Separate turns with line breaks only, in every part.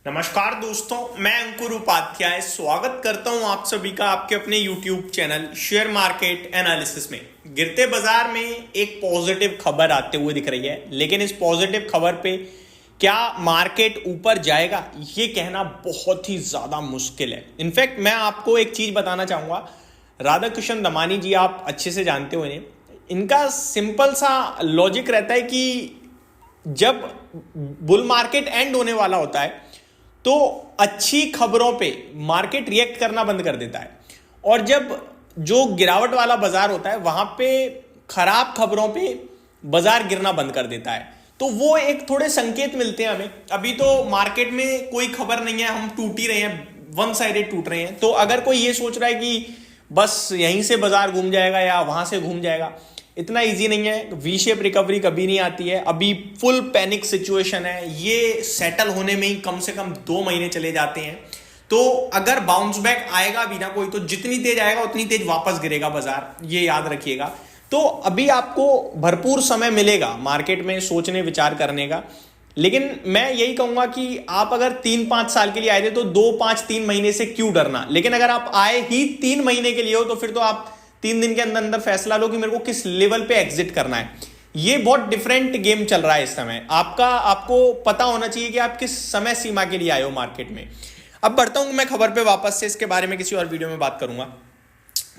नमस्कार दोस्तों, मैं अंकुर उपाध्याय स्वागत करता हूं आप सभी का आपके अपने YouTube channel share market analysis में। गिरते बाजार में एक पॉजिटिव खबर आते हुए दिख रही है, लेकिन इस पॉजिटिव खबर पे क्या मार्केट ऊपर जाएगा ये कहना बहुत ही ज्यादा मुश्किल है। इनफैक्ट मैं आपको एक चीज बताना चाहूंगा, राधाकृष्ण दमानी जी आप अच्छे से जानते हो इन्हें। इनका सिंपल सा लॉजिक रहता है कि जब बुल मार्केट एंड होने वाला होता है तो अच्छी खबरों पे मार्केट रिएक्ट करना बंद कर देता है, और जब जो गिरावट वाला बाजार होता है वहां पे खराब खबरों पे बाजार गिरना बंद कर देता है। तो वो एक थोड़े संकेत मिलते हैं हमें। अभी तो मार्केट में कोई खबर नहीं है, हम टूट ही रहे हैं, वन साइडेड टूट रहे हैं। तो अगर कोई ये सोच रहा है कि बस यहीं से बाजार घूम जाएगा या वहां से घूम जाएगा, इतना इजी नहीं है। वी शेप रिकवरी कभी नहीं आती है। अभी फुल पैनिक सिचुएशन है, ये सेटल होने में ही कम से कम 2 महीने चले जाते हैं। तो अगर बाउंस बैक आएगा भी ना कोई, तो जितनी तेज आएगा उतनी तेज वापस गिरेगा बाजार, ये याद रखिएगा। तो अभी आपको भरपूर समय मिलेगा मार्केट में सोचने विचार करने का। लेकिन मैं यही कहूंगा कि आप अगर 3-5 साल के लिए आए थे तो 2-5-3 महीने से क्यों डरना। लेकिन अगर आप आए ही 3 महीने के लिए हो तो फिर तो आप 3 दिन के अंदर अंदर फैसला लो कि मेरे को किस लेवल पे एग्जिट करना है। ये बहुत डिफरेंट गेम चल रहा है इस समय। आपको पता होना चाहिए कि आप किस समय सीमा के लिए आए हो मार्केट में। अब बढ़ता हूं मैं खबर पे वापस से, इसके बारे में किसी और वीडियो में बात करूंगा।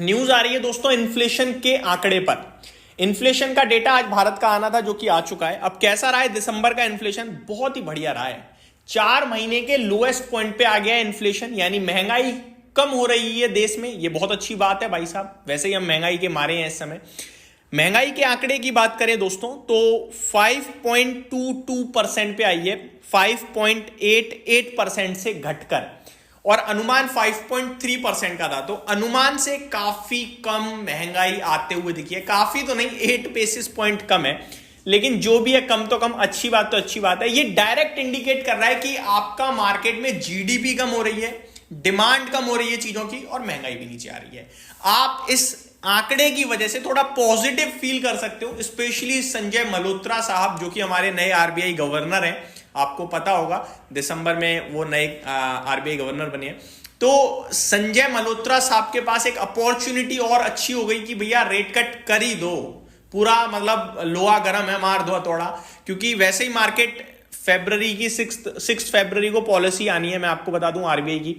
न्यूज आ रही है दोस्तों इन्फ्लेशन के आंकड़े पर। इन्फ्लेशन का डेटा आज भारत का आना था, जो कि आ चुका है। अब कैसा रहा है दिसंबर का इन्फ्लेशन? बहुत ही बढ़िया रहा है। 4 महीने के लोएस्ट पॉइंट पे आ गया है इन्फ्लेशन, यानी महंगाई कम हो रही है देश में। ये बहुत अच्छी बात है भाई साहब। वैसे ही हम महंगाई के मारे हैं इस समय। महंगाई के आंकड़े की बात करें दोस्तों तो 5.22% पे आई है, 5.88% से घटकर, और अनुमान 5.3% का था। तो अनुमान से काफी कम महंगाई आते हुए दिखी है। काफी तो नहीं, 8 बेसिस पॉइंट कम है, लेकिन जो भी है कम तो कम, अच्छी बात तो अच्छी बात है। ये डायरेक्ट इंडिकेट कर रहा है कि आपका मार्केट में जीडीपी कम हो रही है, डिमांड कम हो रही है चीजों की, और महंगाई भी नीचे आ रही है। आप इस आंकड़े की वजह से थोड़ा पॉजिटिव फील कर सकते हो। स्पेशली संजय मल्होत्रा साहब, जो कि हमारे नए आरबीआई गवर्नर हैं, आपको पता होगा दिसंबर में वो नए आरबीआई गवर्नर बने हैं। तो संजय मल्होत्रा साहब के पास एक अपॉर्चुनिटी और अच्छी हो गई कि भैया रेट कट कर ही दो, पूरा मतलब लोहा गर्म है, मार दो हथौड़ा। क्योंकि वैसे ही मार्केट फेब्रवरी की 6 फरवरी को पॉलिसी आनी है, मैं आपको बता दूं आरबीआई की।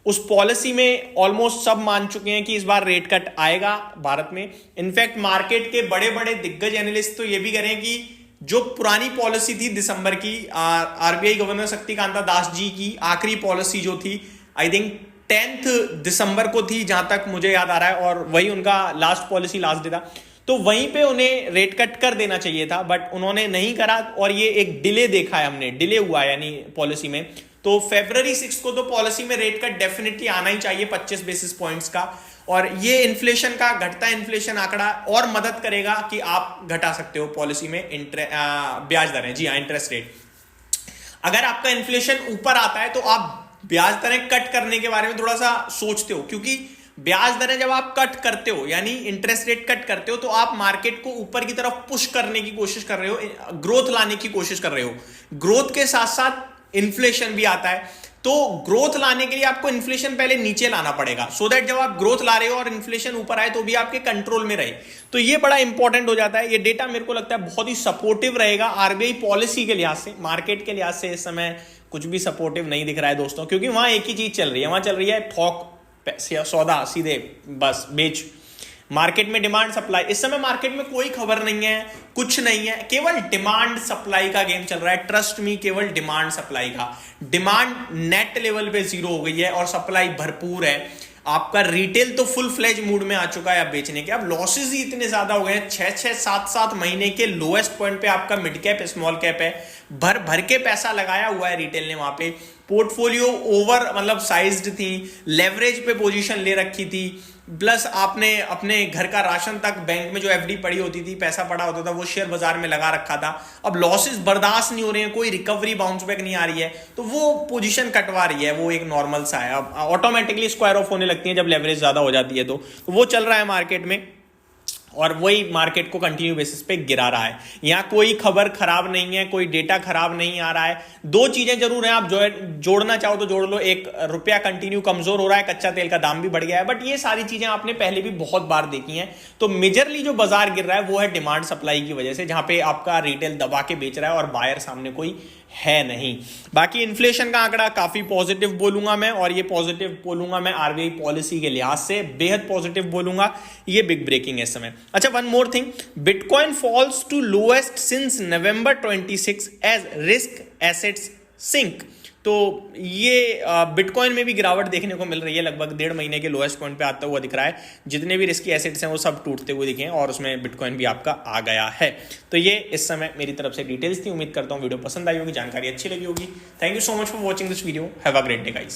उस पॉलिसी में ऑलमोस्ट सब मान चुके हैं कि इस बार रेट कट आएगा भारत में। इनफैक्ट मार्केट के बड़े बड़े दिग्गज एनालिस्ट तो ये भी कह रहे हैं कि जो पुरानी पॉलिसी थी दिसंबर की, आरबीआई गवर्नर शक्तिकांता दास जी की आखिरी पॉलिसी जो थी, आई थिंक 10 दिसंबर को थी जहां तक मुझे याद आ रहा है, और वही उनका लास्ट पॉलिसी लास्ट डे था। तो वहीं पे उन्हें रेट कट कर देना चाहिए था, बट उन्होंने नहीं करा, और ये एक डिले देखा है हमने, डिले हुआ है यानी पॉलिसी में। तो फरवरी 6 को तो पॉलिसी में रेट कट डेफिनेटली आना ही चाहिए 25 बेसिस पॉइंट्स का। और ये इन्फ्लेशन का घटता इन्फ्लेशन आंकड़ा और मदद करेगा कि आप घटा सकते हो पॉलिसी में ब्याज दरें। जी हाँ, इंटरेस्ट रेट। अगर आपका इन्फ्लेशन ऊपर आता है तो आप ब्याज दरें कट करने के बारे में थोड़ा सा सोचते हो, क्योंकि ब्याज दरें जब आप कट करते हो यानी इंटरेस्ट रेट कट करते हो, तो आप मार्केट को ऊपर की तरफ पुश करने की कोशिश कर रहे हो, ग्रोथ लाने की कोशिश कर रहे हो। ग्रोथ के साथ साथ इन्फ्लेशन भी आता है, तो ग्रोथ लाने के लिए आपको इन्फ्लेशन पहले नीचे लाना पड़ेगा, सो दैट जब आप ग्रोथ ला रहे हो और इन्फ्लेशन ऊपर आए तो भी आपके कंट्रोल में रहे। तो ये बड़ा इंपॉर्टेंट हो जाता है। ये डेटा मेरे को लगता है बहुत ही सपोर्टिव रहेगा आरबीआई पॉलिसी के लिहाज से। मार्केट के लिहाज से इस समय कुछ भी सपोर्टिव नहीं दिख रहा है दोस्तों, क्योंकि वहां एक ही चीज चल रही है, वहां चल रही है ठोक सौदा, सीधे बस बेच। मार्केट में डिमांड सप्लाई, इस समय मार्केट में कोई खबर नहीं है, कुछ नहीं है, केवल डिमांड सप्लाई का गेम चल रहा है। ट्रस्ट मी, केवल डिमांड सप्लाई का। डिमांड नेट लेवल पे 0 हो गई है और सप्लाई भरपूर है। आपका रिटेल तो फुल फ्लेज मूड में आ चुका है अब बेचने के। अब लॉसेस ही इतने ज्यादा हो गए हैं, 6-7 महीने के लोएस्ट पॉइंट पे आपका मिड कैप स्मॉल कैप है। भर भर के पैसा लगाया हुआ है रिटेल ने वहां पे। पोर्टफोलियो ओवर मतलब साइज्ड थी, लेवरेज पे पोजीशन ले रखी थी, प्लस आपने अपने घर का राशन तक बैंक में जो एफडी पड़ी होती थी, पैसा पड़ा होता था, वो शेयर बाजार में लगा रखा था। अब लॉसेस बर्दाश्त नहीं हो रहे हैं, कोई रिकवरी बाउंस बैक नहीं आ रही है, तो वो पोजीशन कटवा रही है, वो एक नॉर्मल सा है। अब ऑटोमेटिकली स्क्वायर ऑफ होने लगती है जब लेवरेज ज्यादा हो जाती है, तो वो चल रहा है मार्केट में। और वही मार्केट को कंटिन्यू बेसिस पे गिरा रहा है। यहां कोई खबर खराब नहीं है, कोई डेटा खराब नहीं आ रहा है। दो चीजें जरूर हैं, आप जोड़ना चाहो तो जोड़ लो। एक, रुपया कंटिन्यू कमजोर हो रहा है, कच्चा तेल का दाम भी बढ़ गया है, बट ये सारी चीजें आपने पहले भी बहुत बार देखी हैं। तो मेजरली जो बाजार गिर रहा है वो है डिमांड सप्लाई की वजह से, जहां पे आपका रिटेल दबा के बेच रहा है और बायर सामने कोई है नहीं। बाकी इन्फ्लेशन का आंकड़ा काफी पॉजिटिव बोलूंगा मैं, और ये पॉजिटिव बोलूंगा मैं आरबीआई पॉलिसी के लिहाज से बेहद पॉजिटिव बोलूंगा। ये बिग ब्रेकिंग है इस समय। अच्छा, one more thing, bitcoin falls to lowest since November 26 as risk assets sink. तो ये बिटकॉइन में भी गिरावट देखने को मिल रही है, लगभग 1.5 महीने के लोएस्ट पॉइंट पे आता हुआ दिख रहा है। जितने भी रिस्की एसेट्स हैं वो सब टूटते हुए दिखे हैं, और उसमें बिटकॉइन भी आपका आ गया है। तो ये इस समय मेरी तरफ से डिटेल्स थी। उम्मीद करता हूँ वीडियो पसंद आई होगी, जानकारी अच्छी लगी होगी। Thank you so much for watching this video. Have a great day guys.